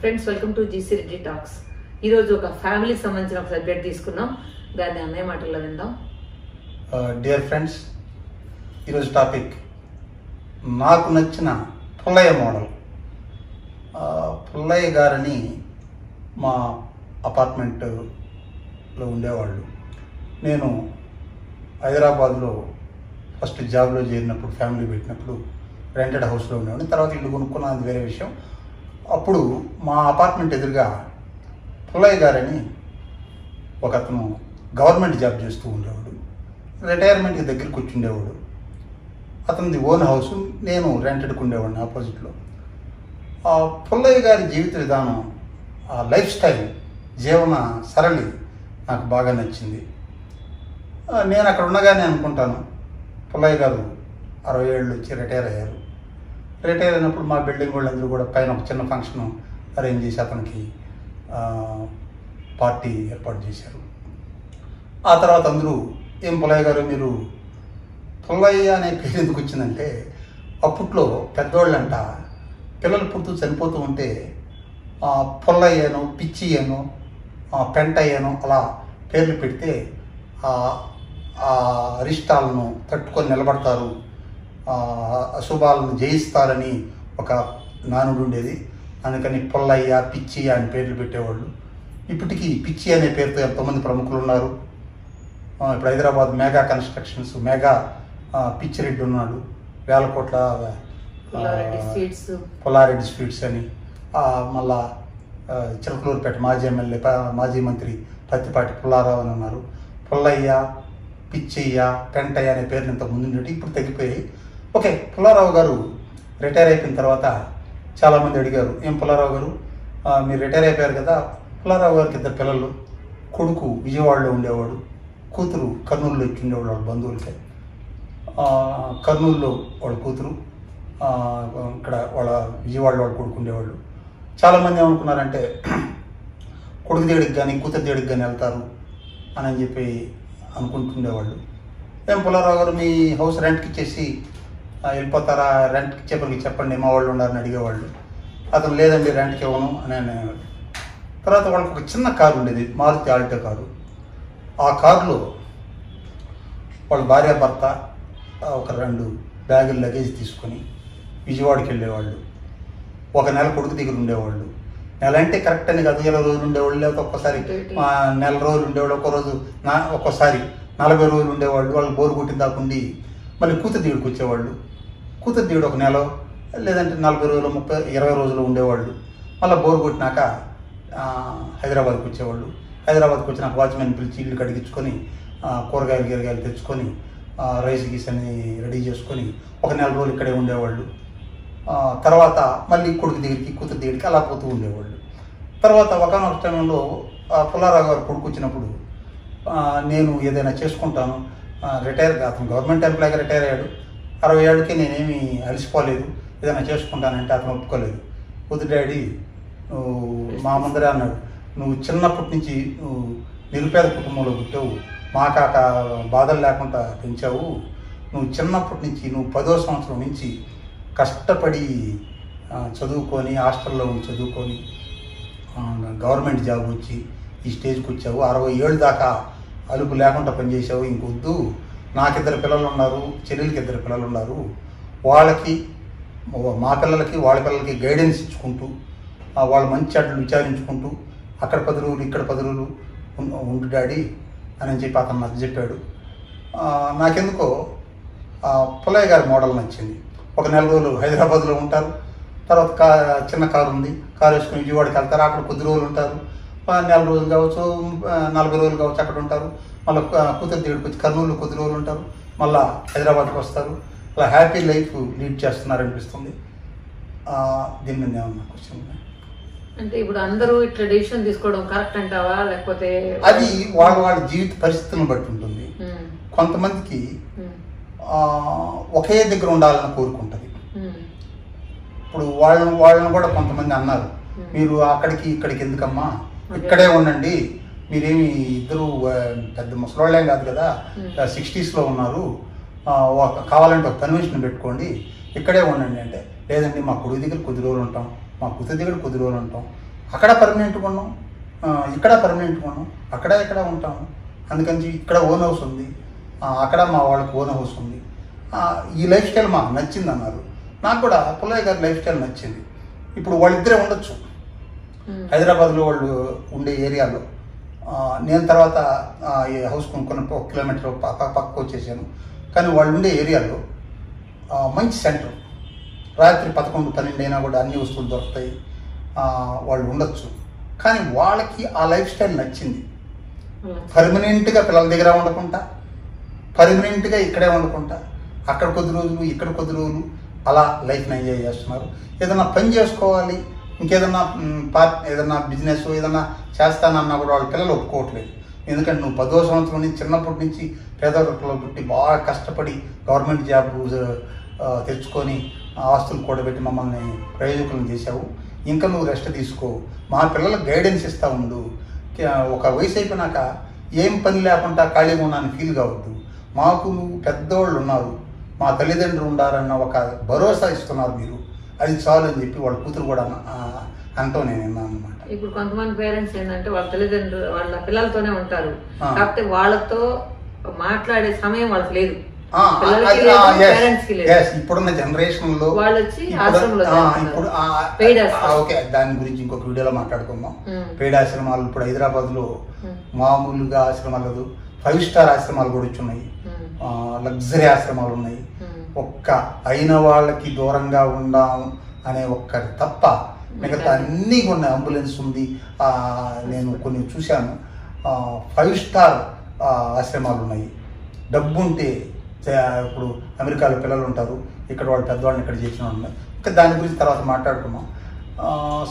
Friends, welcome to GC Reddy talks. ఈరోజు ఒక ఫ్యామిలీకి సంబంధించిన ఒక సబ్జెక్ట్ తీసుకున్నాం. దాన్ని అన్నయ్య మాటల్లో విందాం. డియర్ ఫ్రెండ్స్, ఈరోజు టాపిక్ నాకు నచ్చిన పుల్లయ్య మోడల్. పుల్లయ్య గారని మా అపార్ట్మెంట్లో ఉండేవాళ్ళు. నేను హైదరాబాద్లో ఫస్ట్ జాబ్లో చేరినప్పుడు, ఫ్యామిలీ పెట్టినప్పుడు రెంటెడ్ హౌస్లో ఉండేవాడిని. తర్వాత ఇల్లు కొనుక్కున్నది వేరే విషయం. అప్పుడు మా అపార్ట్మెంట్ ఎదురుగా పుల్లయ్య గారని ఒక అతను గవర్నమెంట్ జాబ్ చేస్తూ ఉండేవాడు. రిటైర్మెంట్కి దగ్గరికి వచ్చి ఉండేవాడు. అతనిది ఓన్ హౌస్, నేను రెంటెడ్కి ఉండేవాడిని ఆపోజిట్లో. పుల్లయ్య గారి జీవిత విధానం, లైఫ్ స్టైల్, జీవన సరళి నాకు బాగా నచ్చింది. నేను అక్కడ ఉండగానే అనుకుంటాను, పుల్లయ్య గారు 60 ఏళ్ళు వచ్చి రిటైర్ అయ్యారు. రిటైర్ అయినప్పుడు మా బిల్డింగ్ వాళ్ళందరూ కూడా పైన ఒక చిన్న ఫంక్షన్ అరేంజ్ చేసి అతనికి పార్టీ ఏర్పాటు చేశారు. ఆ తర్వాత అందరూ, ఏం పుల్లయ్య గారు, మీరు పుల్లయ్య అనే పేరు ఎందుకు వచ్చిందంటే, అప్పట్లో పెద్దోళ్ళంట పిల్లలు పుడుతూ చనిపోతూ ఉంటే పుల్లయ్యను, పిచ్చియ్యను, పెంటయ్యను అలా పేర్లు పెడితే ఆ అరిష్టాలను తట్టుకొని నిలబడతారు, అశుభాలను జయిస్తారని ఒక నానుడు ఉండేది. అందుకని పుల్లయ్య, పిచ్చి అని పేర్లు పెట్టేవాళ్ళు. ఇప్పటికీ పిచ్చి అనే పేరుతో ఎంతోమంది ప్రముఖులు ఉన్నారు. ఇప్పుడు Hyderabad mega constructions, mega Pichireddy ఉన్నాడు, వేల కోట్ల పుల్లారెడ్డి స్వీట్స్ అని. మళ్ళా చిలకలూరుపేట మాజీ ఎమ్మెల్యే, మాజీ మంత్రి పత్తిపాటి పుల్లారావు అని ఉన్నారు. పుల్లయ్య, పిచ్చయ్య, పెంటయ్య అనే పేర్లు ఇంత ముందు ఉండేవి, ఇప్పుడు తగ్గిపోయాయి. ఓకే, పుల్లారావు గారు రిటైర్ అయిపోయిన తర్వాత చాలామంది అడిగారు, ఏం పుల్లారావు గారు మీరు రిటైర్ అయిపోయారు కదా. పుల్లారావు గారికి 2 పిల్లలు. కొడుకు విజయవాడలో ఉండేవాడు, కూతురు కర్నూలులో ఇచ్చి ఉండేవాడు వాళ్ళ బంధువులకి. కర్నూలులో వాళ్ళ కూతురు, ఇక్కడ వాళ్ళ విజయవాడలో వాళ్ళ కొడుకు ఉండేవాళ్ళు. చాలామంది ఏమనుకున్నారంటే, కొడుకు దేడికి కానీ కూతురు దేడికి కానీ వెళ్తారు అని చెప్పి అనుకుంటుండేవాళ్ళు. ఏం పుల్లారావు గారు మీ హౌస్ రెంట్కి ఇచ్చేసి వెళ్ళిపోతారా, రెంట్కి ఇచ్చేపరికి చెప్పండి, మా వాళ్ళు ఉన్నారని అడిగేవాళ్ళు. అతను లేదండి రెంట్కి ఇవ్వను అని అనేవాడు. తర్వాత వాళ్ళకి ఒక చిన్న కారు ఉండేది, మారుతి ఆల్టో కారు. ఆ కారులో వాళ్ళ భార్య భర్త ఒక 2 బ్యాగులు లగేజ్ తీసుకొని విజయవాడకి వెళ్ళేవాళ్ళు. 1 నెల కొడుకు దగ్గర ఉండేవాళ్ళు. నెల అంటే కరెక్ట్ అని కాదు, 20 రోజులు ఉండేవాళ్ళు, లేకపోతే ఒక్కసారి నెల రోజులు ఉండేవాళ్ళు, ఒక్కోసారి 40 రోజులు ఉండేవాళ్ళు. వాళ్ళు బోరు కొట్టిన దాకుండి మళ్ళీ కూతురు దగ్గరికి వచ్చేవాళ్ళు. కూతురు దగ్గర 1 నెల, లేదంటే 40 రోజులు, 20 రోజులు ఉండేవాళ్ళు. మళ్ళీ బోరు కొట్టినాక హైదరాబాద్కి వచ్చేవాళ్ళు. హైదరాబాద్కి వచ్చినాక వాచ్మెన్ పిలిచి ఇల్లు కడిగించుకొని, కూరగాయలు తెచ్చుకొని, రైస్ గీస్ అని రెడీ చేసుకొని 1 నెల రోజులు ఇక్కడే ఉండేవాళ్ళు. తర్వాత మళ్ళీ కొడుకు దగ్గరికి, కూతురు దగ్గరికి అలా పోతూ ఉండేవాళ్ళు. తర్వాత ఒకనొక టైంలో పుల్లారావు గారు కొడుకు వచ్చినప్పుడు, నేను ఏదైనా చేసుకుంటాను, అతను గవర్నమెంట్ ఎంప్లాయీగా రిటైర్ అయ్యాడు, 60 ఏళ్ళకి నేనేమి అలసిపోలేదు, ఏదైనా చేసుకుంటానంటే అతను ఒప్పుకోలేదు. వద్దు డాడీ, నువ్వు మా ముందరే అన్నాడు, నువ్వు చిన్నప్పటి నుంచి నువ్వు నిరుపేద కుటుంబంలో పుట్టావు, మాకాక బాధలు లేకుండా పెంచావు. నువ్వు చిన్నప్పటి నుంచి, నువ్వు 10వ సంవత్సరం నుంచి కష్టపడి చదువుకొని, హాస్టల్లో చదువుకొని గవర్నమెంట్ జాబ్ వచ్చి ఈ స్టేజ్కి వచ్చావు. 60 ఏళ్ళు దాకా అలుపు లేకుండా పనిచేసావు. ఇంకొద్దు, నాకు 2 పిల్లలు ఉన్నారు, చెల్లెలకి 2 పిల్లలు ఉన్నారు, వాళ్ళకి, మా పిల్లలకి వాళ్ళ పిల్లలకి గైడెన్స్ ఇచ్చుకుంటూ, వాళ్ళ మంచి చెడ్డలు విచారించుకుంటూ, అక్కడ 10 రోజులు ఇక్కడ 10 రోజులు ఉండు డాడీ అని చెప్పి అతను నాకు చెప్పాడు. నాకెందుకో పుల్లయ్య గారి మోడల్ నచ్చింది. 1 నెల రోజులు హైదరాబాద్లో ఉంటారు, తర్వాత చిన్న కారు ఉంది, కారు వేసుకుని విజయవాడకి వెళ్తారు, అక్కడ కొద్ది రోజులు ఉంటారు, 1 నెల రోజులు కావచ్చు, 40 రోజులు కావచ్చు, అక్కడ ఉంటారు. మళ్ళీ కూతురు దగ్గరికి వచ్చి కర్నూలులో కొద్ది రోజులు ఉంటారు, మళ్ళీ హైదరాబాద్కి వస్తారు. అలా హ్యాపీ లైఫ్ లీడ్ చేస్తున్నారు అనిపిస్తుంది. దీని మీద ఏమన్నా క్వశ్చన్? అంటే ఇప్పుడు అందరూ ఇట్లా డెసిషన్ తీసుకోవడం కరెక్ట్ అంటావా, లేకపోతే అది వాళ్ళ జీవిత పరిస్థితులను బట్టి ఉంటుంది. కొంతమందికి ఒకే దగ్గర ఉండాలని కోరుకుంటుంది. ఇప్పుడు వాళ్ళని కూడా కొంతమంది అన్నారు, మీరు అక్కడికి ఇక్కడికి ఎందుకమ్మా, ఇక్కడే ఉండండి, మీరేమి ఇద్దరు పెద్ద ముసలోళ్ళేం కాదు కదా, 60sలో ఉన్నారు, కావాలంటే ఒక కన్వెన్షన్ పెట్టుకోండి, ఇక్కడే ఉండండి అంటే, లేదండి మా కొడుకు దగ్గర కొద్ది రోజులు ఉంటాం, మా కుత దగ్గర కొద్ది రోజులు ఉంటాం, అక్కడ పర్మనెంట్గా ఉన్నాం, ఇక్కడ పర్మనెంట్గా ఉన్నాం, అక్కడ ఇక్కడ ఉంటాము. అందుకని ఇక్కడ ఓన్ హౌస్ ఉంది, అక్కడ మా వాళ్ళకి ఓన్ హౌస్ ఉంది. ఈ లైఫ్ స్టైల్ మాకు నచ్చింది అన్నారు. నాకు కూడా పుల్లయ్య గారి లైఫ్ స్టైల్ నచ్చింది. ఇప్పుడు వాళ్ళిద్దరే ఉండొచ్చు హైదరాబాద్లో, వాళ్ళు ఉండే ఏరియాలో. నేను తర్వాత ఈ హౌస్ కొనుక్కున్న 1 కిలోమీటర్ పక్కకు వచ్చేసాను. కానీ వాళ్ళు ఉండే ఏరియాలో మంచి సెంటర్, రాత్రి 11, 12 అయినా కూడా అన్ని వస్తువులు దొరుకుతాయి, వాళ్ళు ఉండొచ్చు. కానీ వాళ్ళకి ఆ లైఫ్ స్టైల్ నచ్చింది. పర్మనెంట్గా పిల్లల దగ్గర ఉండకుండా, పర్మనెంట్గా ఇక్కడే ఉండకుండా, అక్కడ కొద్ది రోజులు ఇక్కడ కొద్ది రోజులు అలా లైఫ్ని ఎంజాయ్ చేస్తున్నారు. ఏదన్నా పని చేసుకోవాలి, ఇంకేదన్నా ఏదన్నా బిజినెస్ ఏదన్నా చేస్తానన్నా కూడా వాళ్ళ పిల్లలు ఒప్పుకోవట్లేదు. ఎందుకంటే నువ్వు 10వ సంవత్సరం నుంచి చిన్నప్పటి నుంచి పేదరికంలో పుట్టి బాగా కష్టపడి గవర్నమెంట్ జాబ్ తెచ్చుకొని ఆస్తులు కూడబెట్టి మమ్మల్ని ప్రయోజకులను చేశావు, ఇంకా నువ్వు రెస్ట్ తీసుకో, మా పిల్లలకు గైడెన్స్ ఇస్తూ ఉండు. ఒక వయసు అయిపోయినాక ఏం పని లేకుండా ఖాళీగా ఉన్నాను ఫీల్ కావద్దు, మాకు నువ్వు పెద్దవాళ్ళు ఉన్నారు, మా తల్లిదండ్రులు ఉండారన్న ఒక భరోసా ఇస్తున్నారు మీరు, అది చాలు అని చెప్పి వాళ్ళ కూతురు కూడా అంటూ నేను విన్నాను అనమాట. ఇప్పుడు కొంతమంది పేరెంట్స్ ఏంటంటే వాళ్ళ తల్లిదండ్రులు వాళ్ళ పిల్లలతోనే ఉంటారు, కాకపోతే వాళ్ళతో మాట్లాడే సమయం వాళ్ళకి లేదు. ఇప్పుడున్న జనరేషన్ లో ఇప్పుడు ఓకే, దాని గురించి ఇంకొక వీడియోలో మాట్లాడుకుందాం. పెయిడ్ ఆశ్రమాలు ఇప్పుడు హైదరాబాద్ లో మామూలుగా ఆశ్రమాలు 5 స్టార్ ఆశ్రమాలు కూడా వచ్చున్నాయి, లగ్జరీ ఆశ్రమాలు ఉన్నాయి. ఒక్క అయిన వాళ్ళకి దూరంగా ఉందాం అనే ఒక్కటి తప్ప మిగతా అన్నీ ఉన్నాయి. అంబులెన్స్ ఉంది, నేను కొన్ని చూశాను. 5 స్టార్ ఆశ్రమాలు ఉన్నాయి. డబ్బు ఉంటే ఇప్పుడు అమెరికాలో పిల్లలు ఉంటారు, ఇక్కడ వాళ్ళు పెద్దవాళ్ళని ఇక్కడ చేసిన వాళ్ళు ఉన్నాయి. ఇంకా దాని గురించి తర్వాత మాట్లాడుకున్నాం.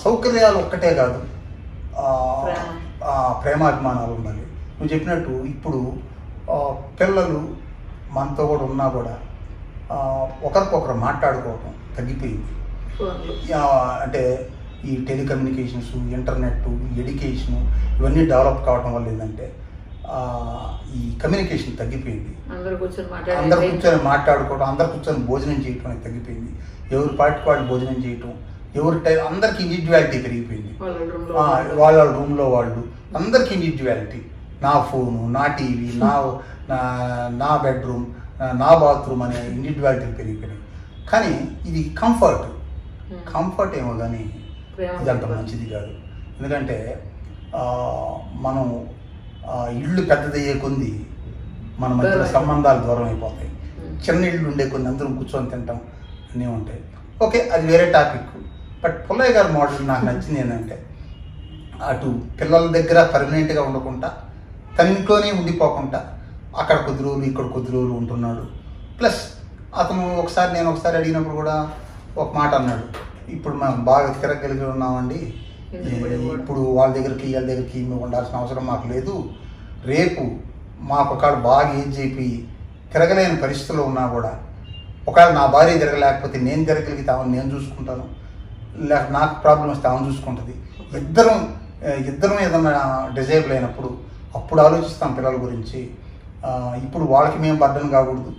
సౌకర్యాలు ఒక్కటే కాదు, ప్రేమాభిమానాలు ఉండాలి. నువ్వు చెప్పినట్టు ఇప్పుడు పిల్లలు మనతో కూడా ఉన్నా కూడా ఒకరికొకరు మాట్లాడుకోవటం తగ్గిపోయింది. అంటే ఈ టెలికమ్యూనికేషన్స్, ఇంటర్నెట్, ఎడ్యుకేషను ఇవన్నీ డెవలప్ కావడం వల్ల ఏంటంటే ఈ కమ్యూనికేషన్ తగ్గిపోయింది. అందరు కూర్చొని మాట్లాడుకోవడం, అందరు కూర్చొని భోజనం చేయటం అనేది తగ్గిపోయింది. ఎవరి పాటికి వాళ్ళు భోజనం చేయటం, అందరికి ఇండివిజువాలిటీ పెరిగిపోయింది. వాళ్ళ రూమ్లో వాళ్ళు అందరికి ఇండివిజువాలిటీ, నా ఫోను, నా టీవీ, నా బెడ్రూమ్, నా బాత్రూమ్ అనే ఇండివిజువాలిటీ పెరిగిపోయినాయి. కానీ ఇది కంఫర్ట్ ఏమో కానీ ఇదంత మంచిది కాదు. ఎందుకంటే మనం ఇళ్ళు పెద్దదయ్యే కొంది మన మధ్యలో సంబంధాలు దూరం అయిపోతాయి. చిన్న ఇళ్ళు ఉండే కొన్ని అందరం కూర్చొని తింటాం అన్నీ ఉంటాయి. ఓకే, అది వేరే టాపిక్. బట్ పుల్లయ్య గారి మోడల్ నాకు నచ్చింది ఏంటంటే అటు పిల్లల దగ్గర పర్మనెంట్గా ఉండకుండా, తన ఇంట్లోనే ఉండిపోకుండా అక్కడ కొద్ది రోజులు ఇక్కడ కొద్ది రోజులు ఉంటున్నాడు. ప్లస్ అతను నేను ఒకసారి అడిగినప్పుడు కూడా ఒక మాట అన్నాడు, ఇప్పుడు మనం బాగా తిరగలిగి ఉన్నామండి, ఇప్పుడు వాళ్ళ దగ్గరికి వీళ్ళ దగ్గరికి మేము ఉండాల్సిన అవసరం మాకు లేదు. రేపు మాకు ఒకవేళ బాగా ఏజ్ అయిపోయి తిరగలేని పరిస్థితుల్లో ఉన్నా కూడా, ఒకవేళ నా భార్య తిరగలేకపోతే నేను తిరగలిగితే నేను చూసుకుంటాను, లేక నాకు ప్రాబ్లం వస్తే ఆమె చూసుకుంటుంది. ఇద్దరం ఏదన్నా డిజేబుల్ అయినప్పుడు అప్పుడు ఆలోచిస్తాం పిల్లల గురించి. ఇప్పుడు వాళ్ళకి మేము బర్డన్ కాకూడదు,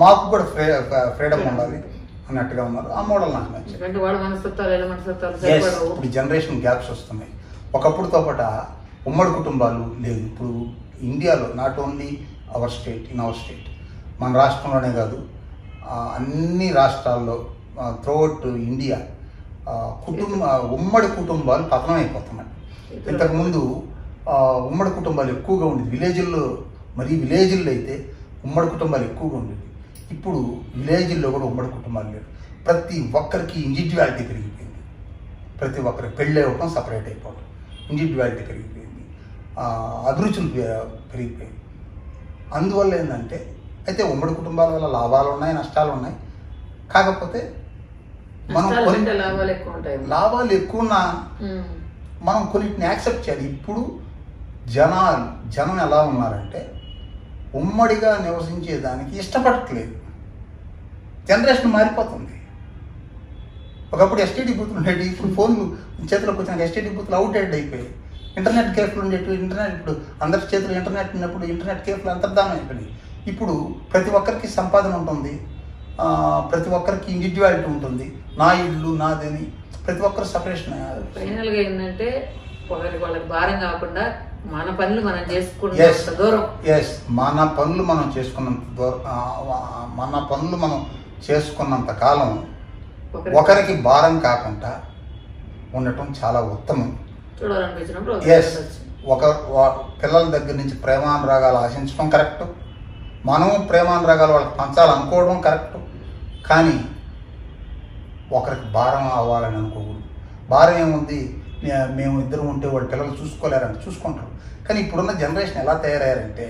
మాకు కూడా ఫ్రీడమ్ ఉండాలి అన్నట్టుగా ఉన్నారు. ఆ మోడల్ నాకు నచ్చింది. ఇప్పుడు జనరేషన్ గ్యాప్స్ వస్తున్నాయి. ఒకప్పుడుతో పాటు ఉమ్మడి కుటుంబాలు లేదు. ఇప్పుడు ఇండియాలో నాట్ ఓన్లీ అవర్ స్టేట్ మన రాష్ట్రంలోనే కాదు, అన్ని రాష్ట్రాల్లో త్రూఅవుట్ ఇండియా ఉమ్మడి కుటుంబాలు పతనం అయిపోతున్నాయి. ఇంతకుముందు ఉమ్మడి కుటుంబాలు ఎక్కువగా ఉండేది విలేజ్ల్లో, విలేజ్ల్లో అయితే ఉమ్మడి కుటుంబాలు ఎక్కువగా ఉండేది. ఇప్పుడు విలేజ్ల్లో కూడా ఉమ్మడి కుటుంబాలు లేవు. ప్రతి ఒక్కరికి ఇండివిజువాలిటీ పెరిగిపోయింది. ప్రతి ఒక్కరికి పెళ్ళి అవ్వటం, సపరేట్ అయిపోవడం, ఇండివిజువాలిటీ పెరిగిపోయింది, అభిరుచులు పెరిగిపోయింది. అందువల్ల ఏంటంటే అయితే ఉమ్మడి కుటుంబాల వల్ల లాభాలు ఉన్నాయి, నష్టాలు ఉన్నాయి. కాకపోతే మనం లాభాలు ఎక్కువన్నా మనం కొన్నిటిని యాక్సెప్ట్ చేయాలి. ఇప్పుడు జనం ఎలా ఉన్నారంటే ఉమ్మడిగా నివసించేదానికి ఇష్టపడట్లేదు. జనరేషన్ మారిపోతుంది. ఒకప్పుడు ఎస్టీడీ బూతులు ఉండేవి, ఇప్పుడు ఫోన్లు చేతిలోకి వచ్చిన ఎస్టీడీ బూతులు అవుట్డేటెడ్ అయిపోయాయి. ఇంటర్నెట్ కేఫ్లు ఉండేవి, ఇప్పుడు అందరి చేతులు ఇంటర్నెట్ ఉన్నప్పుడు ఇంటర్నెట్ కేఫ్లు అంతర్ధానం అయిపోయినాయి. ఇప్పుడు ప్రతి ఒక్కరికి సంపాదన ఉంటుంది, ప్రతి ఒక్కరికి ఇండివిజువాలిటీ ఉంటుంది, నా ఇల్లు నాదని ప్రతి ఒక్కరు సపరేషన్. ఫైనల్గా ఏంటంటే ఒకరికి వాళ్ళకి భారం కాకుండా మన పనులు మనం చేసుకున్నంత దూరం. ఎస్, మన పనులు మనం చేసుకున్నంత దూరం, మన పనులు మనం చేసుకున్నంత కాలం ఒకరికి భారం కాకుండా ఉండటం చాలా ఉత్తమం. చూడాలనిపించినప్పుడు ఎస్, పిల్లల దగ్గర నుంచి ప్రేమానురాగాలు ఆశించడం కరెక్ట్, మనము ప్రేమానురాగాలు వాళ్ళకి పంచాలనుకోవడం కరెక్ట్. కానీ ఒకరికి భారం అవ్వాలని అనుకోకూడదు. భారం ఏముంది, మేము ఇద్దరం ఉంటే వాడు పిల్లలు చూసుకోలేరంటే చూసుకుంటారు. కానీ ఇప్పుడున్న జనరేషన్ ఎలా తయారయ్యారంటే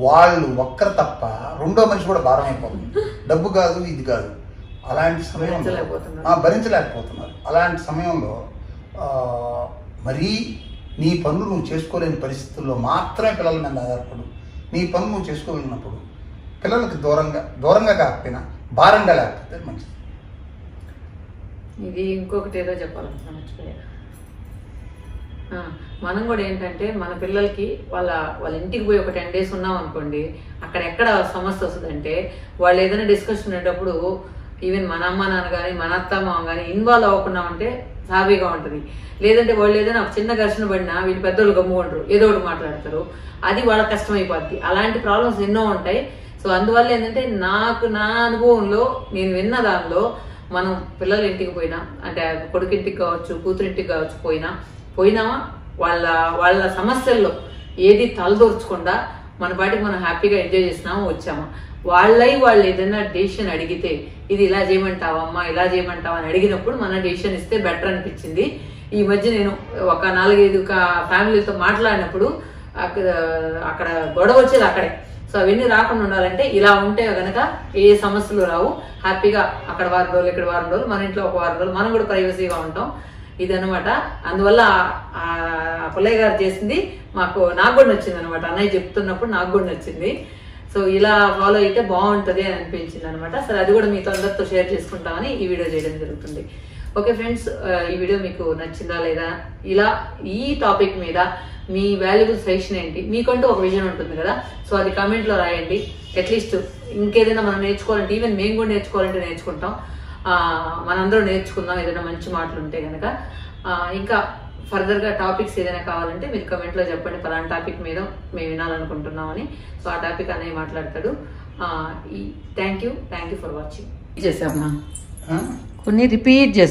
వాళ్ళు ఒక్కరు తప్ప రెండో మనిషి కూడా భారం అయిపోతుంది. డబ్బు కాదు, ఇది కాదు. అలాంటి సమయంలో భరించలేకపోతున్నారు. అలాంటి సమయంలో మరీ నీ పనులు నువ్వు చేసుకోలేని పరిస్థితుల్లో మాత్రమే పిల్లల మీద ఆధారపడు. నీ పనులు నువ్వు చేసుకోగలిగినప్పుడు పిల్లలకి దూరంగా కాకపోయినా భారంగా లేకపోతే మంచిది. ఇది ఇంకొకటి ఏదో చెప్పాలనుకున్నా, మర్చిపోయా. మనం కూడా ఏంటంటే మన పిల్లలకి వాళ్ళ ఇంటికి పోయి ఒక 10 days ఉన్నాం అనుకోండి, అక్కడ ఎక్కడ సమస్య వస్తుందంటే వాళ్ళు ఏదైనా డిస్కషన్ ఉండేటప్పుడు ఈవెన్ మన అమ్మ నాన్న కానీ మన అత్త మామ కానీ ఇన్వాల్వ్ అవ్వకున్నామంటే సాబీగా ఉంటుంది. లేదంటే వాళ్ళు ఏదైనా ఒక చిన్న ఘర్షణ పడినా వీళ్ళు పెద్దోళ్ళు గమ్ముకుంటారు, ఏదో ఒకటి మాట్లాడతారు, అది వాళ్ళ కష్టమైపోద్ది. అలాంటి ప్రాబ్లమ్స్ ఎన్నో ఉంటాయి. సో అందువల్ల ఏంటంటే నా అనుభవంలో నేను విన్న దానిలో మనం పిల్లల ఇంటికి పోయినా, అంటే కొడుకింటికి కావచ్చు కూతురింటికి కావచ్చు పోయినామా వాళ్ళ సమస్యల్లో ఏది తలదూర్చకుండా మన పాటికి మనం హ్యాపీగా ఎంజాయ్ చేసినామా వచ్చామా. వాళ్ళు ఏదైనా డెసిషన్ అడిగితే ఇది ఇలా చేయమంటావమ్మా ఇలా చేయమంటావా అని అడిగినప్పుడు మన డెసిషన్ ఇస్తే బెటర్ అనిపించింది. ఈ మధ్య నేను ఒక 4-5 ఫ్యామిలీతో మాట్లాడినప్పుడు అక్కడ గొడవ వచ్చేది అక్కడే. సో అవన్నీ రాకుండా ఉండాలంటే ఇలా ఉంటే కనుక ఏ సమస్యలు రావు. హ్యాపీగా అక్కడ 1 రోజులు ఇక్కడ 1 రోజులు, మన ఇంట్లో ఒక 1 రోజులు మనం కూడా ప్రైవసీగా ఉంటాం. ఇదనమాట. అందువల్ల ఆ పుల్లయ్య గారు చేసింది నాకు కూడా నచ్చింది అనమాట. అన్నయ్య చెప్తున్నప్పుడు నాకు కూడా నచ్చింది. సో ఇలా ఫాలో అయితే బాగుంటుంది అని అనిపించింది అనమాట. సరే, అది కూడా మీతో అందరితో షేర్ చేసుకుంటామని ఈ వీడియో చేయడం జరుగుతుంది. ఓకే ఫ్రెండ్స్, ఈ వీడియో మీకు నచ్చిందా లేదా, ఇలా ఈ టాపిక్ మీద మీ వాల్యుబుల్ సజెషన్ ఏంటి, మీకంటూ ఒక విజన్ ఉంటుంది కదా, సో అది కామెంట్లో రాయండి. అట్లీస్ట్ ఇంకేదైనా మనం నేర్చుకోవాలంటే, ఈవెన్ మేము కూడా నేర్చుకోవాలంటే నేర్చుకుంటాం. మనందరూ నేర్చుకుందాం ఏదైనా మంచి మాటలు ఉంటే కనుక. ఇంకా ఫర్దర్గా టాపిక్స్ ఏదైనా కావాలంటే మీరు కమెంట్లో చెప్పండి, పలానా టాపిక్ మీద మేము వినాలనుకుంటున్నామని. సో ఆ టాపిక్ అన్నయ్య మాట్లాడతాడు. Thank you for watching. చేసామా కొన్ని రిపీట్ చేస్తాం.